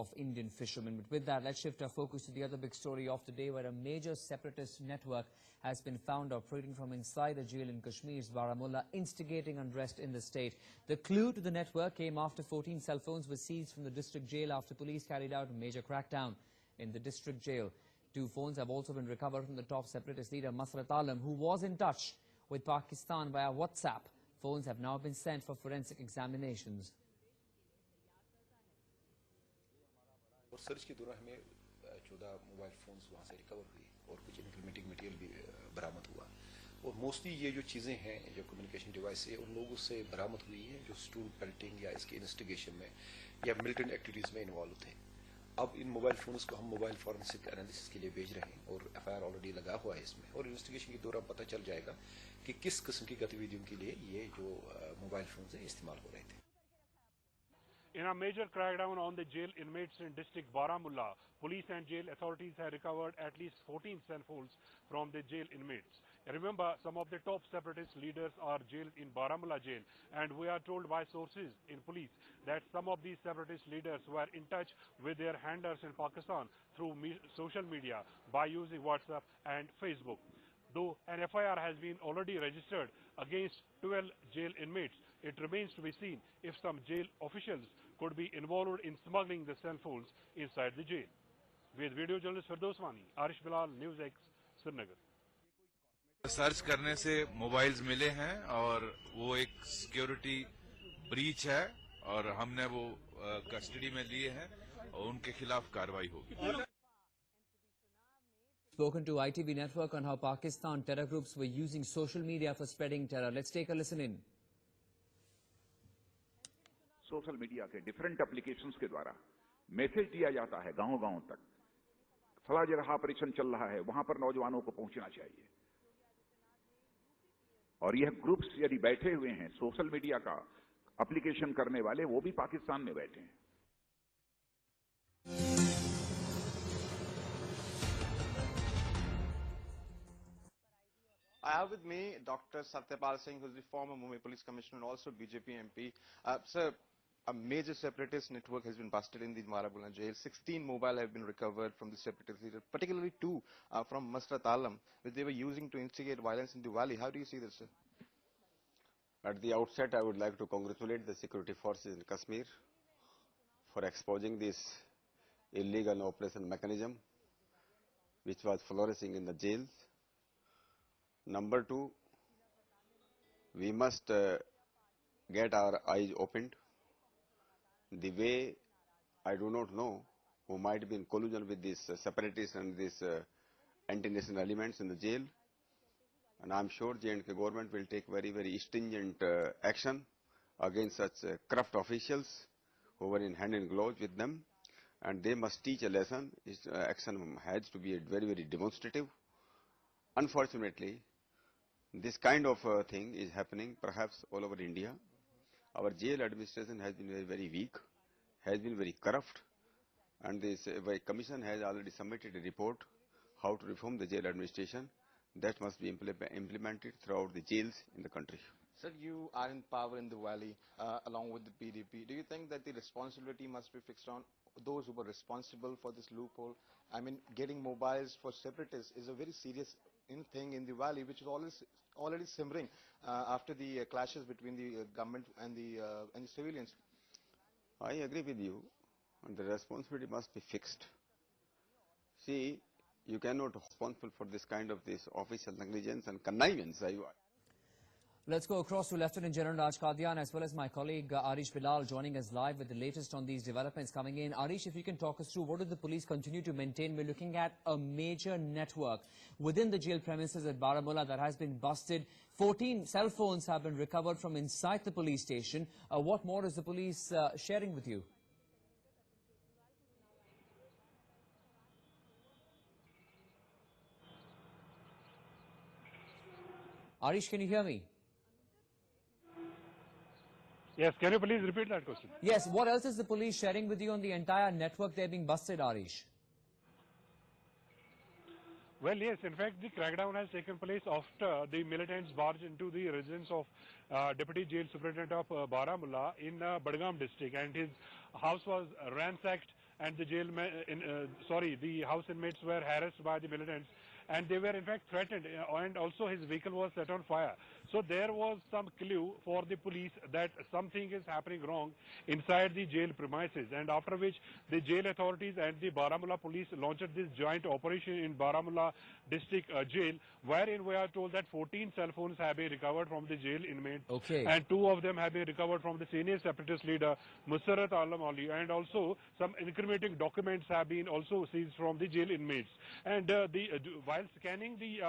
of Indian fishermen. But with that, let's shift our focus to the other big story of the day, where a major separatist network has been found operating from inside a jail in Kashmir's Baramulla, instigating unrest in the state. The clue to the network came after 14 cell phones were seized from the district jail after police carried out a major crackdown in the district jail. 2 phones have also been recovered from the top separatist leader Masarat Alam, who was in touch with Pakistan via WhatsApp. Phones have now been sent for forensic examinations. और search के दौरान हमें 14 mobile phones वहाँ से recover हुई और कुछ implementing material भी बरामद हुआ और मोस्टली ये जो चीज़ें हैं जो कम्युनिकेशन डिवाइस है उन लोगों से बरामद हुई हैं जो स्टूल पेल्टिंग या इसके इन्वेस्टिगेशन में या मिलिटेंट एक्टिविटीज़ में इन्वॉल्व थे। अब इन मोबाइल फोन्स को हम मोबाइल फॉरेंसिक एनालिसिस के लिए भेज रहे हैं और एफआईआर ऑलरेडी लगा हुआ है इसमें और इन्वेस्टिगेशन के दौरान पता चल जाएगा कि किस किस्म की गतिविधियों के लिए ये जो मोबाइल फोन्स हैं इस्तेमाल हो रहे थे। In a major crackdown on the jail inmates in district Baramulla, police and jail authorities have recovered at least 14 cell phones from the jail inmates. Remember, some of the top separatist leaders are jailed in Baramulla jail, and we are told by sources in police that some of these separatist leaders were in touch with their handlers in Pakistan through social media by using WhatsApp and Facebook. Though an FIR has been already registered against 12 jail inmates, it remains to be seen if some jail officials could be involved in smuggling the cell phones inside the jail. With video journalist Firdaus Wani, Arish Bilal, NewsX, Srinagar. Search करने से mobiles मिले हैं और वो एक security breach है और हमने वो कस्टडी में लिए हैं और उनके खिलाफ कार्रवाई होगी। Spoken to ITV network on how Pakistan terror groups were using social media for spreading terror. Let's take a listen in. Social media के डिफरेंट एप्लीकेशंस के द्वारा मैसेज दिया जाता है गांव-गांव तक। फला जगह ऑपरेशन चल रहा है, वहां पर नौजवानों को पहुंचना चाहिए। और यह ग्रुप्स यदि बैठे हुए हैं सोशल मीडिया का एप्लीकेशन करने वाले, वो भी पाकिस्तान में बैठे हैं। I have with me Dr. Satyapal Singh, who is the former Mumbai Police Commissioner and also BJP MP. Sir, a major separatist network has been busted in the Baramulla jail. 16 mobile have been recovered from the separatist leader, particularly 2 from Masarat Alam, which they were using to instigate violence in the valley. How do you see this, sir? At the outset, I would like to congratulate the security forces in Kashmir for exposing this illegal operation mechanism, which was flourishing in the jails. Number 2, we must get our eyes opened. The way, I do not know who might be in collusion with these separatists and these anti-national elements in the jail. And I am sure J&K government will take very, very stringent action against such corrupt officials who were in hand and glove with them. And they must teach a lesson. Its action has to be very, very demonstrative. Unfortunately, this kind of thing is happening perhaps all over India. Our jail administration has been very, very weak, has been very corrupt, and this commission has already submitted a report how to reform the jail administration. That must be implemented throughout the jails in the country. Sir, you are in power in the valley along with the PDP. Do you think that the responsibility must be fixed on those who were responsible for this loophole? I mean, getting mobiles for separatists is a very serious thing in the valley, which is already simmering after the clashes between the government and the civilians. I agree with you, and the responsibility must be fixed. See, you cannot be responsible for this kind of official negligence and connivance. Let's go across to Lieutenant General Raj Qadian as well as my colleague Arish Bilal joining us live with the latest on these developments coming in. Arish, if you can talk us through, what do the police continue to maintain? We're looking at a major network within the jail premises at Baramulla that has been busted. 14 cell phones have been recovered from inside the police station. What more is the police sharing with you? Arish, can you hear me? Yes, can you please repeat that question? Yes, what else is the police sharing with you on the entire network they're being busted, Arish? Well, yes, in fact, the crackdown has taken place after the militants barged into the residence of Deputy Jail Superintendent of Baramulla in Badgam district, and his house was ransacked and the the house inmates were harassed by the militants, and they were in fact threatened, and also his vehicle was set on fire. So there was some clue for the police that something is happening wrong inside the jail premises, and after which the jail authorities and the Baramulla police launched this joint operation in Baramulla district jail, wherein we are told that 14 cell phones have been recovered from the jail inmates, and 2 of them have been recovered from the senior separatist leader Masarat Alam, and also some incriminating documents have been also seized from the jail inmates. And while scanning the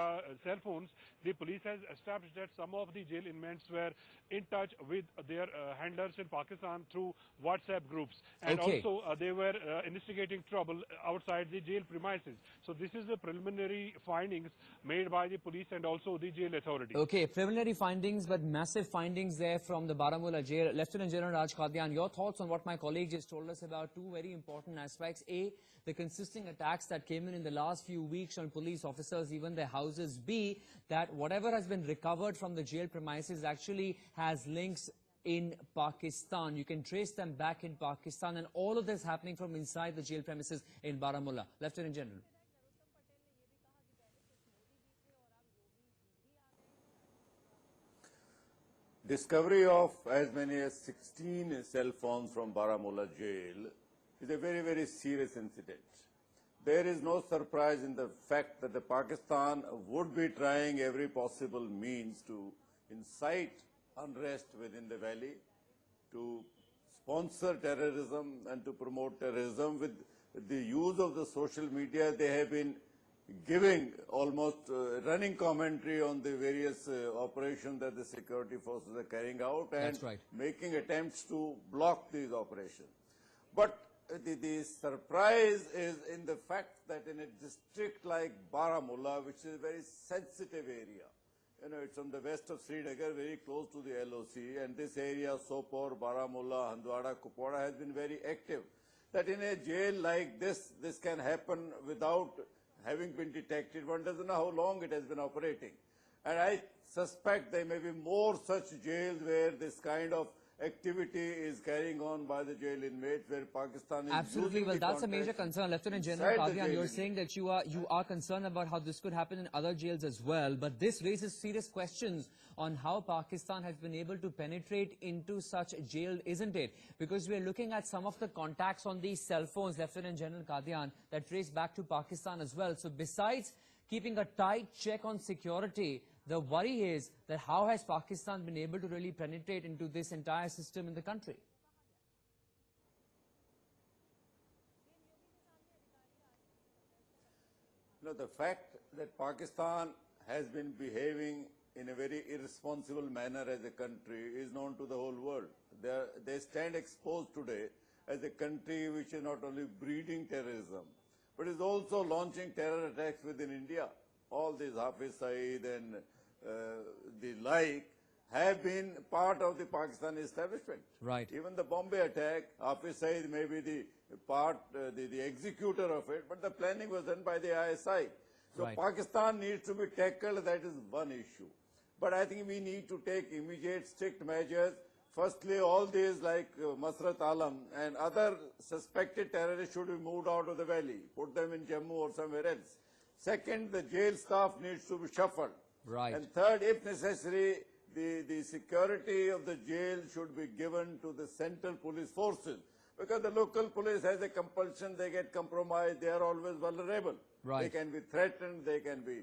cell phones, the police has established that some of the jail inmates were in touch with their handlers in Pakistan through WhatsApp groups, and also they were instigating trouble outside the jail premises. So this is the preliminary findings made by the police and also the jail authorities. Okay, preliminary findings, but massive findings there from the Baramulla jail. Lieutenant General Raj Qadian, your thoughts on what my colleague just told us about 2 very important aspects. A, the consistent attacks that came in the last few weeks on police officers, even their houses. B, that whatever has been recovered from the jail premises actually has links in Pakistan. You can trace them back in Pakistan, and all of this happening from inside the jail premises in Baramulla. Lieutenant General. Discovery of as many as 16 cell phones from Baramulla jail is a very, very serious incident. There is no surprise in the fact that the Pakistan would be trying every possible means to incite unrest within the valley, to sponsor terrorism and to promote terrorism. With the use of the social media, they have been giving almost running commentary on the various operations that the security forces are carrying out, and making attempts to block these operations. But the surprise is in the fact that in a district like Baramulla, which is a very sensitive area, you know, it's on the west of Srinagar, very close to the LOC, and this area, Sopore, Baramulla, Handwada, Kupwara, has been very active. That in a jail like this can happen without having been detected. One doesn't know how long it has been operating. And I suspect there may be more such jails where this kind of activity is carrying on by the jail inmates, where Pakistan is absolutely. Well, that's a major concern. Lieutenant General Qadian, you're saying that you are concerned about how this could happen in other jails as well, but this raises serious questions on how Pakistan has been able to penetrate into such jail, isn't it? Because we're looking at some of the contacts on these cell phones, Lieutenant General Qadian, that trace back to Pakistan as well. So besides keeping a tight check on security, the worry is that how has Pakistan been able to really penetrate into this entire system in the country? No, the fact that Pakistan has been behaving in a very irresponsible manner as a country is known to the whole world. They stand exposed today as a country which is not only breeding terrorism, but is also launching terror attacks within India. All these Hafiz Saeed and the like have been part of the Pakistani establishment. Right. Even the Bombay attack, Hafiz Saeed may be the executor of it, but the planning was done by the ISI. So Pakistan needs to be tackled. That is one issue. But I think we need to take immediate strict measures. Firstly, all these like Masarat Alam and other suspected terrorists should be moved out of the valley, put them in Jammu or somewhere else. Second, the jail staff needs to be shuffled. Right. And third, if necessary, the security of the jail should be given to the central police forces, because the local police has a compulsion, they get compromised, they are always vulnerable. Right. They can be threatened, they can be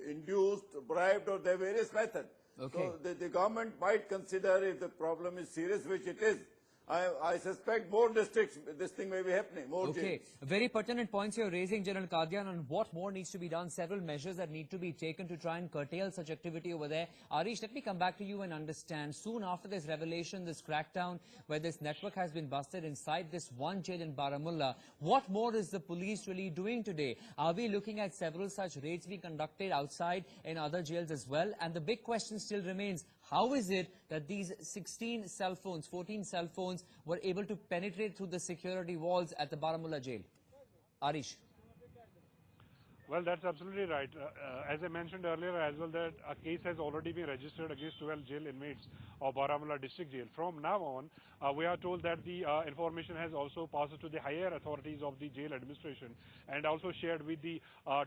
induced, bribed, or there are various methods. Okay. So the government might consider, if the problem is serious, which it is, I suspect more districts, this thing may be happening, more jails. Very pertinent points you're raising, General Qadian, on what more needs to be done, several measures that need to be taken to try and curtail such activity over there. Arish, let me come back to you and understand, soon after this revelation, this crackdown, where this network has been busted inside this one jail in Baramulla, what more is the police really doing today? Are we looking at several such raids being conducted outside in other jails as well? And the big question still remains, how is it that these 16 cell phones, 14 cell phones were able to penetrate through the security walls at the Baramulla jail? Arish. Well, that's absolutely right. As I mentioned earlier as well, that a case has already been registered against 12 jail inmates of Baramulla district jail. From now on, we are told that the information has also passed to the higher authorities of the jail administration and also shared with the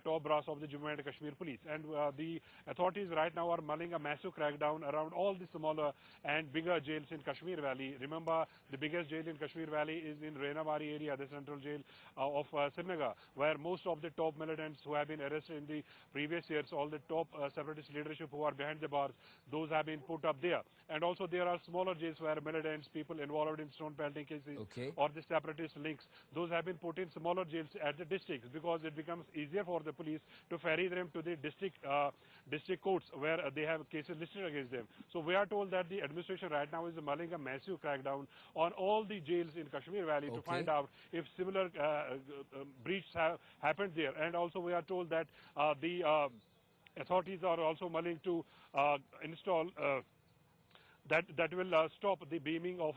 top brass of the Jammu and Kashmir police. And the authorities right now are mulling a massive crackdown around all the smaller and bigger jails in Kashmir Valley. Remember, the biggest jail in Kashmir Valley is in Rainawari area, the central jail of Srinagar, where most of the top militants who have been arrested in the previous years, all the top separatist leadership who are behind the bars, those have been put up there. And also there are smaller jails where militants, people involved in stone pelting cases or the separatist links, those have been put in smaller jails at the districts because it becomes easier for the police to ferry them to the district courts where they have cases listed against them. So we are told that the administration right now is mulling a massive crackdown on all the jails in Kashmir Valley to find out if similar breaches have happened there. And also we are told that the authorities are also mulling to install that will stop the beaming of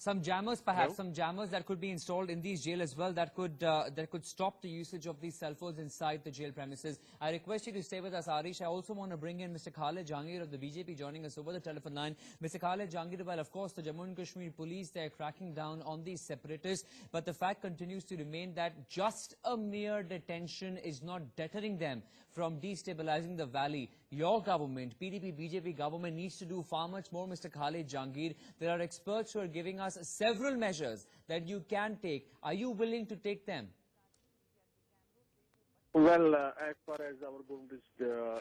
some jammers, perhaps some jammers that could be installed in these jail as well, that could stop the usage of these cell phones inside the jail premises. I request you to stay with us, Arish. I also want to bring in Mr. Khalid Jahangir of the BJP joining us over the telephone line. Mr. Khalid Jahangir, well, of course, the Jammu and Kashmir police, they're cracking down on these separatists, but the fact continues to remain that just a mere detention is not deterring them from destabilizing the valley. Your government, PDP, BJP government, needs to do far much more, Mr. Khalid Jahangir. There are experts who are giving us several measures that you can take. Are you willing to take them? Well, as far as our government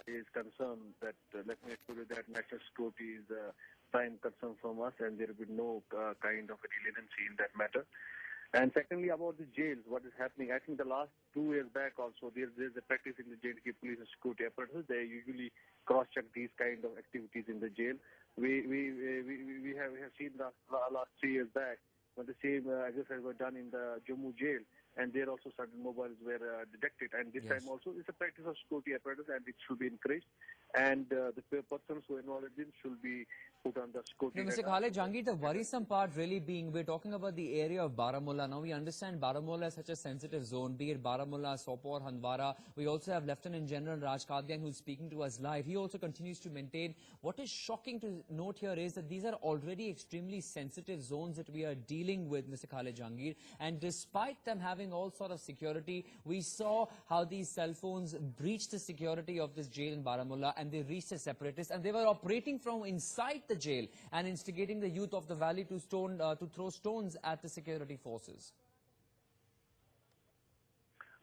is concerned, that let me assure you that national security is a prime concern from us, and there will be no kind of leniency in that matter. And secondly, about the jails, what is happening? I think the last 2 years back also, there's a practice in the JNK police and security apparatus. They usually cross-check these kind of activities in the jail. We have seen the last 3 years back when the same exercise was done in the Jammu jail, and there also certain mobiles were detected. And this time also, it's a practice of security apparatus, and it should be encouraged. And the persons who are involved in should be put on the security. No, Mr. Khalid Jahangir, the worrisome part really being, we're talking about the area of Baramulla. Now, we understand Baramulla is such a sensitive zone, be it Baramulla, Sopore, Handwara. We also have Lieutenant General Raj Kadian who's speaking to us live. He also continues to maintain. What is shocking to note here is that these are already extremely sensitive zones that we are dealing with, Mr. Khalid Jahangir. And despite them having all sort of security, we saw how these cell phones breached the security of this jail in Baramulla, and they reached the separatists, and they were operating from inside the jail and instigating the youth of the valley to throw stones at the security forces.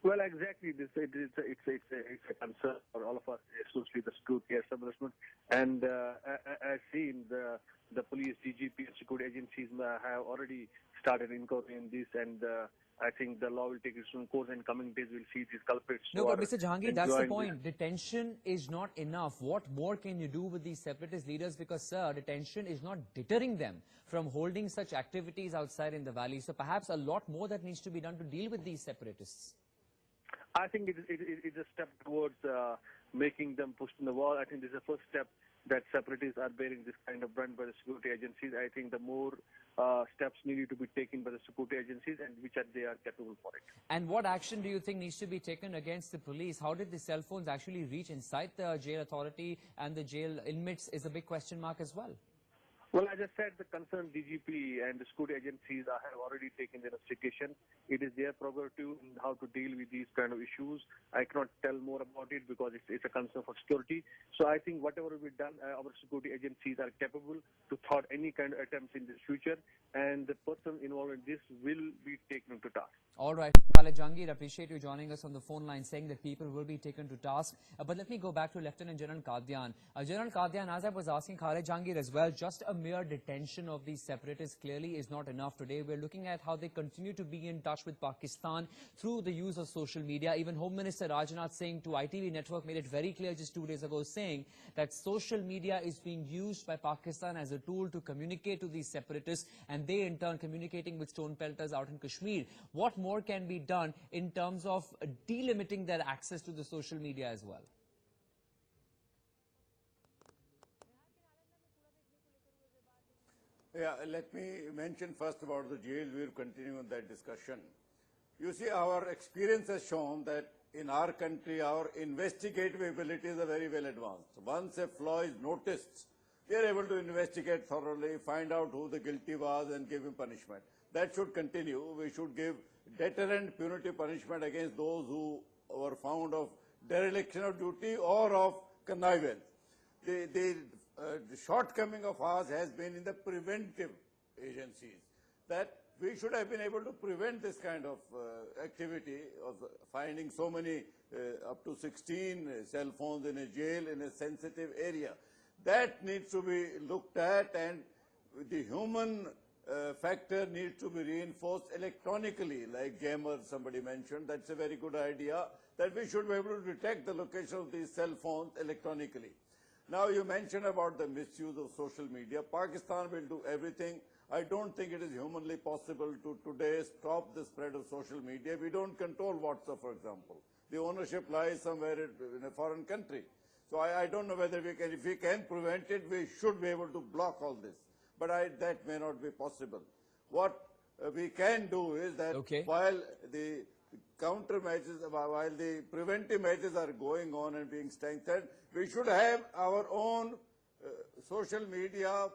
Well, exactly. It's a concern for all of us, especially the security establishment. And I've seen the police, DGP, and security agencies have already started inquiry in this, and I think the law will take its own course, and coming days we'll see these culprits. No, but Mr. Jahangir, that's the point. Detention is not enough. What more can you do with these separatist leaders? Because, sir, detention is not deterring them from holding such activities outside in the valley. So perhaps a lot more that needs to be done to deal with these separatists. I think it is a step towards making them push in the wall. I think this is the first step that separatists are bearing this kind of brand by the security agencies. I think the more steps needed to be taken by the security agencies, and they are capable for it. And what action do you think needs to be taken against the police? How did the cell phones actually reach inside the jail authority and the jail inmates is a big question mark as well. Well, as I said, the concerned DGP and the security agencies have already taken the investigation. It is their prerogative in how to deal with these kind of issues. I cannot tell more about it because it's a concern for security. So I think whatever will be done, our security agencies are capable to thwart any kind of attempts in the future, and the person involved in this will be taken to task. All right, Khalid Jahangir, appreciate you joining us on the phone line, saying that people will be taken to task. But let me go back to Lieutenant General Kadian. General Kadian, as I was asking Khalid Jahangir as well, just a mere detention of these separatists clearly is not enough today. We're looking at how they continue to be in touch with Pakistan through the use of social media. Even Home Minister Rajnath Singh to ITV Network made it very clear just 2 days ago, saying that social media is being used by Pakistan as a tool to communicate to these separatists, and they in turn communicating with stone pelters out in Kashmir. What more can be done in terms of delimiting their access to the social media as well? Yeah, let me mention first about the jail. We're continuing that discussion. You see, our experience has shown that in our country, our investigative abilities are very well advanced. Once a flaw is noticed, we are able to investigate thoroughly, find out who the guilty was and give him punishment. That should continue. We should give deterrent punitive punishment against those who were found of dereliction of duty or of connivance. The shortcoming of ours has been in the preventive agencies, that we should have been able to prevent this kind of activity of finding so many, up to 16 cell phones in a jail in a sensitive area. That needs to be looked at, and the human factor needs to be reinforced electronically, like jammers somebody mentioned. That's a very good idea, that we should be able to detect the location of these cell phones electronically. Now you mentioned about the misuse of social media. Pakistan will do everything. I don't think it is humanly possible to today stop the spread of social media. We don't control WhatsApp, for example. The ownership lies somewhere in a foreign country. So I don't know whether we can, if we can prevent it, we should be able to block all this. But that may not be possible. What we can do is that while the counter measures, while the preventive measures are going on and being strengthened, we should have our own social media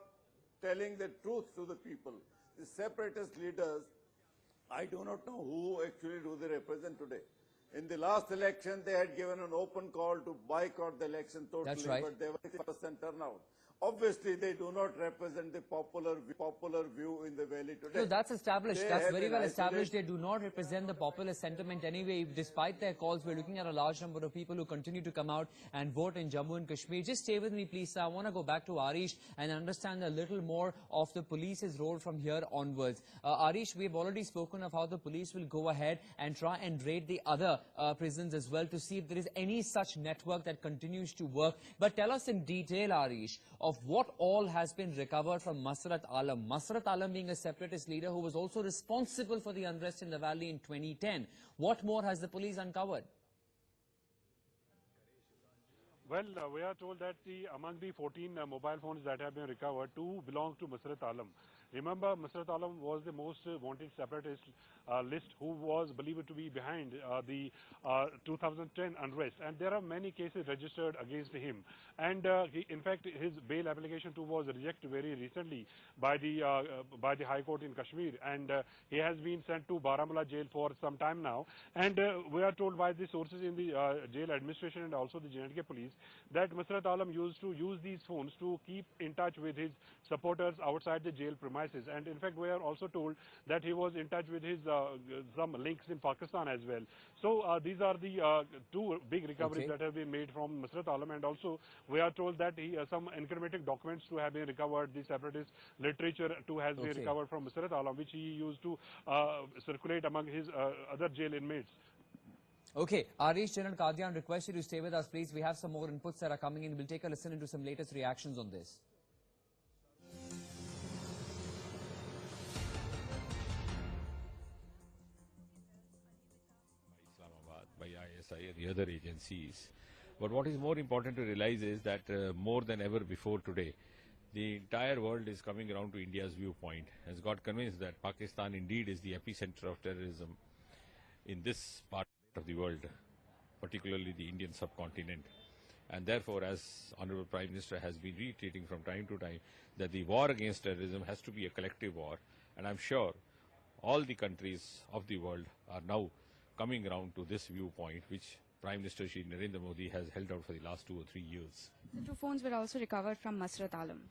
telling the truth to the people. The separatist leaders, I do not know who actually do they represent today. In the last election, they had given an open call to boycott the election totally, but they were 50% turnout. Obviously, they do not represent the popular view in the valley today. No, that's established. That's very well established. They do not represent the popular sentiment anyway. Despite their calls, we're looking at a large number of people who continue to come out and vote in Jammu and Kashmir. Just stay with me, please, sir. I want to go back to Arish and understand a little more of the police's role from here onwards. Arish, we've already spoken of how the police will go ahead and try and raid the other prisons as well to see if there is any such network that continues to work. But tell us in detail, Arish, of what all has been recovered from Masarat Alam. Masarat Alam being a separatist leader who was also responsible for the unrest in the valley in 2010. What more has the police uncovered? Well, we are told that among the 14 mobile phones that have been recovered, 2 belong to Masarat Alam. Remember, Masarat Alam was the most wanted separatist list who was believed to be behind the 2010 unrest. And there are many cases registered against him. And in fact, his bail application too was rejected very recently by the High Court in Kashmir. And he has been sent to Baramulla jail for some time now. And we are told by the sources in the jail administration and also the J&K police that Masarat Alam used to use these phones to keep in touch with his supporters outside the jail premises. And in fact, we are also told that he was in touch with his some links in Pakistan as well. So these are the 2 big recoveries that have been made from Masarat Alam. And also we are told that some incriminating documents to have been recovered, the separatist literature too has been recovered from Masarat Alam, which he used to circulate among his other jail inmates. Okay, Arish, General Qadian, request you to stay with us, please. We have some more inputs that are coming in. We'll take a listen into some latest reactions on this. By ISI and the other agencies. But what is more important to realize is that more than ever before today, the entire world is coming around to India's viewpoint, has got convinced that Pakistan indeed is the epicenter of terrorism in this part of the world, particularly the Indian subcontinent. And therefore, as Honorable Prime Minister has been reiterating from time to time, that the war against terrorism has to be a collective war. And I'm sure all the countries of the world are now coming around to this viewpoint, which Prime Minister Shri Narendra Modi has held out for the last 2 or 3 years. The 2 phones were also recovered from Masarat Alam.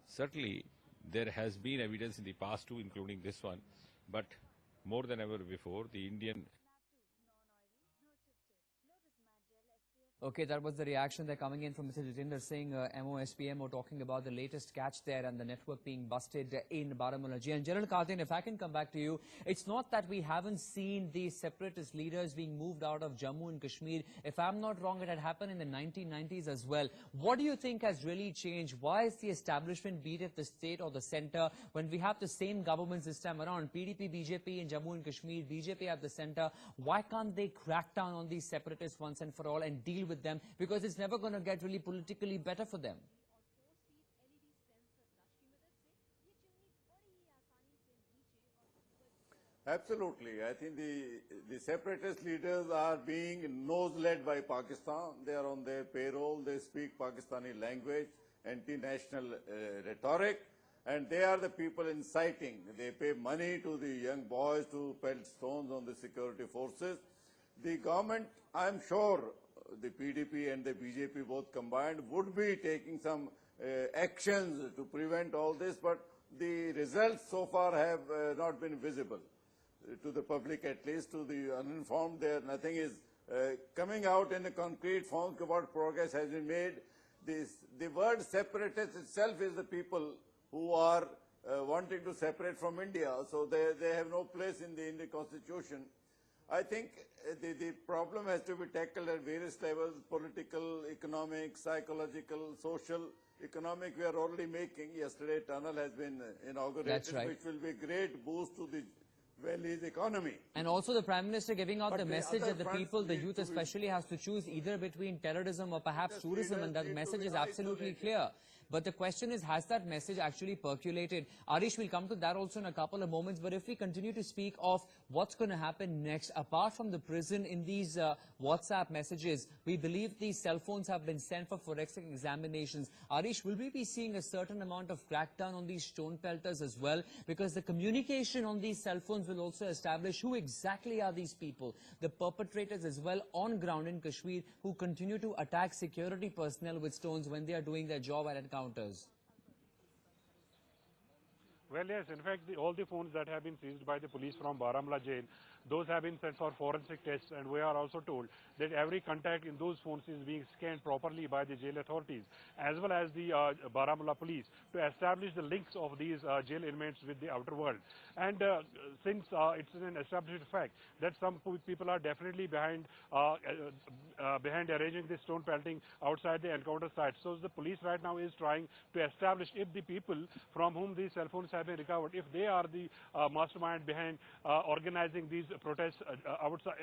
Certainly, there has been evidence in the past too, including this one, but more than ever before, the Indian... Okay, that was the reaction they're coming in from Mr. Jitendra Singh, MOSPMO, talking about the latest catch there and the network being busted in Baramulla jail. And General Qadian, if I can come back to you, it's not that we haven't seen the separatist leaders being moved out of Jammu and Kashmir. If I'm not wrong, it had happened in the 1990s as well. What do you think has really changed? Why is the establishment, be it at the state or the center, when we have the same governments this time around, PDP, BJP in Jammu and Kashmir, BJP at the center, why can't they crack down on these separatists once and for all and deal with them, because it's never going to get really politically better for them? Absolutely. I think the separatist leaders are being nose-led by Pakistan. They are on their payroll. They speak Pakistani language, anti-national rhetoric, and they are the people inciting. They pay money to the young boys to pelt stones on the security forces. The government, I'm sure, the PDP and the BJP both combined would be taking some actions to prevent all this, but the results so far have not been visible to the public, at least to the uninformed. There nothing is coming out in a concrete form about progress has been made. The word separatist itself is the people who are wanting to separate from India, so they have no place in the Indian constitution. I think the problem has to be tackled at various levels: political, economic, psychological, social. Economic, we are already making. Yesterday, tunnel has been inaugurated, That's right, which will be a great boost to the valley's economy. And also the Prime Minister giving out But the the message other that the fronts people, the need youth to be- especially, has to choose either between terrorism or perhaps tourism, and that need to message be is absolutely isolated. clear. But the question is, has that message actually percolated? Arish, we'll come to that also in a couple of moments. But if we continue to speak of what's going to happen next, apart from the prison in these WhatsApp messages, we believe these cell phones have been sent for forensic examinations. Arish, will we be seeing a certain amount of crackdown on these stone pelters as well? Because the communication on these cell phones will also establish who exactly are these people, the perpetrators as well on ground in Kashmir, who continue to attack security personnel with stones when they are doing their job at encounters. Well, yes, in fact, all the phones that have been seized by the police from Baramulla jail, those have been sent for forensic tests, and we are also told that every contact in those phones is being scanned properly by the jail authorities, as well as the Baramulla police, to establish the links of these jail inmates with the outer world. And since it's an established fact that some people are definitely behind arranging this stone pelting outside the encounter site, so the police right now is trying to establish if the people from whom these cell phones have been recovered, if they are the mastermind behind organizing these protests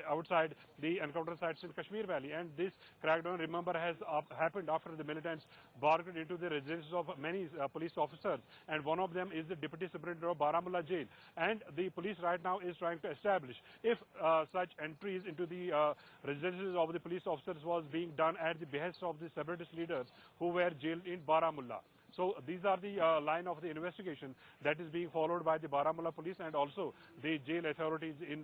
outside the encounter sites in Kashmir Valley. And this crackdown, remember, has happened after the militants barged into the residences of many police officers, and one of them is the deputy superintendent of Baramulla jail. And the police right now is trying to establish if such entries into the residences of the police officers was being done at the behest of the separatist leaders who were jailed in Baramulla. So these are the line of the investigation that is being followed by the Baramulla police and also the jail authorities in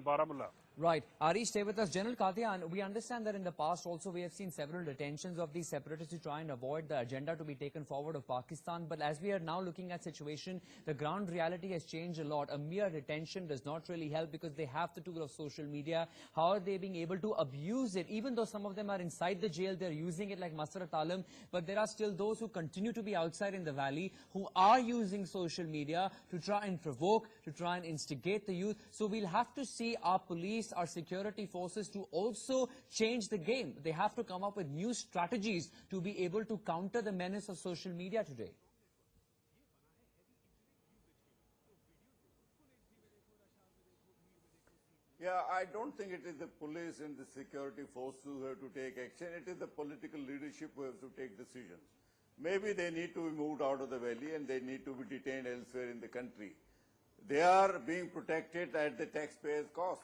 Baramulla. Right. Arish, stay with us. General Katian, we understand that in the past also we have seen several detentions of these separatists to try and avoid the agenda to be taken forward of Pakistan. But as we are now looking at situation, the ground reality has changed a lot. A mere detention does not really help because they have the tool of social media. How are they being able to abuse it? Even though some of them are inside the jail, they're using it like Masarat Alam. But there are still those who continue to be outside in the valley who are using social media to try and provoke, to try and instigate the youth. So we'll have to see our police, our security forces to also change the game. They have to come up with new strategies to be able to counter the menace of social media today. Yeah, I don't think it is the police and the security forces who have to take action. It is the political leadership who have to take decisions. Maybe they need to be moved out of the valley and they need to be detained elsewhere in the country. They are being protected at the taxpayers' cost.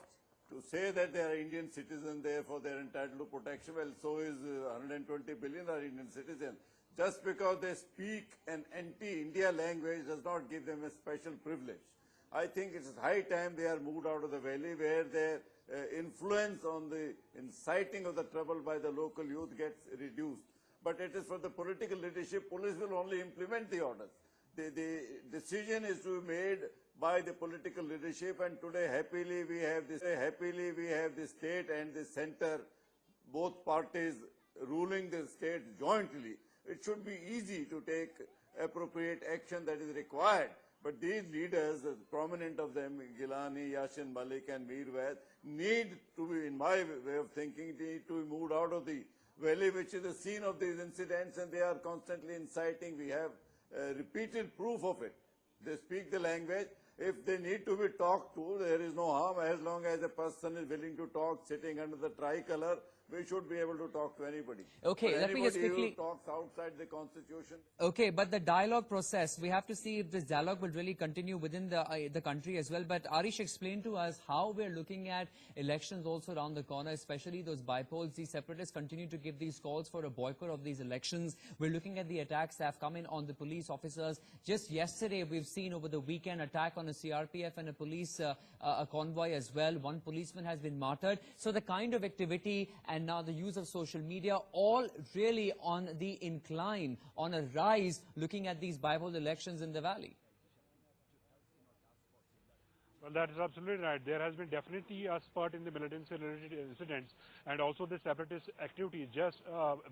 To say that they are Indian citizens, therefore they are entitled to protection, well, so is 120 billion are Indian citizens. Just because they speak an anti-India language does not give them a special privilege. I think it's high time they are moved out of the valley where their influence on the inciting of the trouble by the local youth gets reduced. But it is for the political leadership. Police will only implement the orders. The decision is to be made by the political leadership, and today happily we have the state and the center, both parties ruling the state jointly. It should be easy to take appropriate action that is required. But these leaders, the prominent of them, Gilani, Yashin Malik and Mir Vaid, need to be, in my way of thinking, need to be moved out of the valley, which is the scene of these incidents, and they are constantly inciting. We have repeated proof of it. They speak the language. if they need to be talked to, there is no harm as long as a person is willing to talk sitting under the tricolor. We should be able to talk to anybody. Okay, but let me just quickly... who talks outside the constitution. Okay, but the dialogue process, we have to see if this dialogue will really continue within the country as well. But Arish, explain to us how we're looking at elections also around the corner, especially those bipolls. These separatists continue to give these calls for a boycott of these elections. We're looking at the attacks that have come in on the police officers. Just yesterday, we've seen over the weekend attack on a CRPF and a police a convoy as well. One policeman has been martyred. So the kind of activity and now the use of social media, all really on the incline, on a rise, looking at these bipolar elections in the valley. Well, that is absolutely right. There has been definitely a spurt in the militancy-related incidents and also the separatist activities just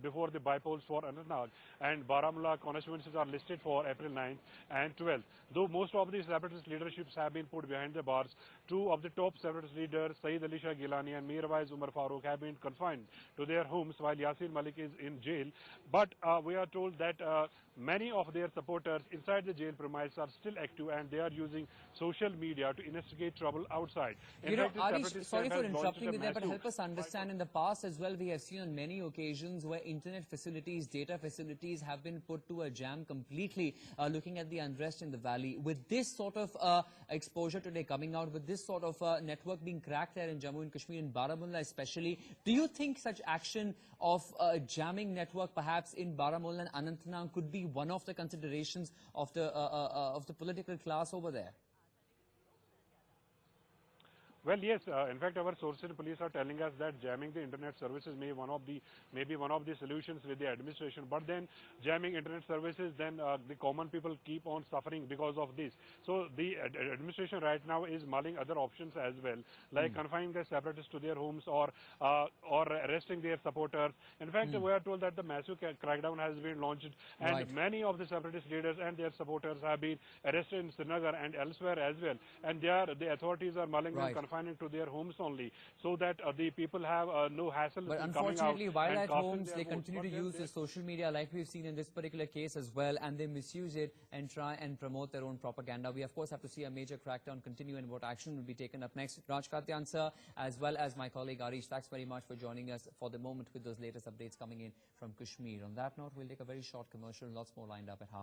before the bipolls for Anantnag and Baramulla constituencies are listed for April 9th and 12th. Though most of these separatist leaderships have been put behind the bars, two of the top separatist leaders, Saeed Ali Shah Gilani and Mirwais Umar Farooq, have been confined to their homes while Yasir Malik is in jail. But we are told that many of their supporters inside the jail premise are still active and they are using social media to instigate trouble outside. You know, Arish, sorry for interrupting you there, but help us understand, in the past as well, we have seen on many occasions where internet facilities, data facilities have been put to a jam completely, looking at the unrest in the valley. With this sort of exposure today coming out, with this sort of network being cracked there in Jammu and Kashmir, in Baramulla especially, do you think such action of jamming network perhaps in Baramulla and Anantnag could be one of the considerations of the political class over there? Well, yes. In fact, our sources in police are telling us that jamming the internet services may be one of the solutions with the administration. But then jamming internet services, then the common people keep on suffering because of this. So the administration right now is mulling other options as well, like confining the separatists to their homes or arresting their supporters. In fact, we are told that the massive crackdown has been launched, and many of the separatist leaders and their supporters have been arrested in Srinagar and elsewhere as well. And the authorities are mulling them confining to their homes only, so that the people have no hassle. But unfortunately, while at homes, they continue to use the social media, like we've seen in this particular case as well, and they misuse it and try and promote their own propaganda. We, of course, have to see a major crackdown continue and what action will be taken up next. Raj Katyan, sir, as well as my colleague Arish, thanks very much for joining us for the moment with those latest updates coming in from Kashmir. On that note, we'll take a very short commercial. Lots more lined up at half.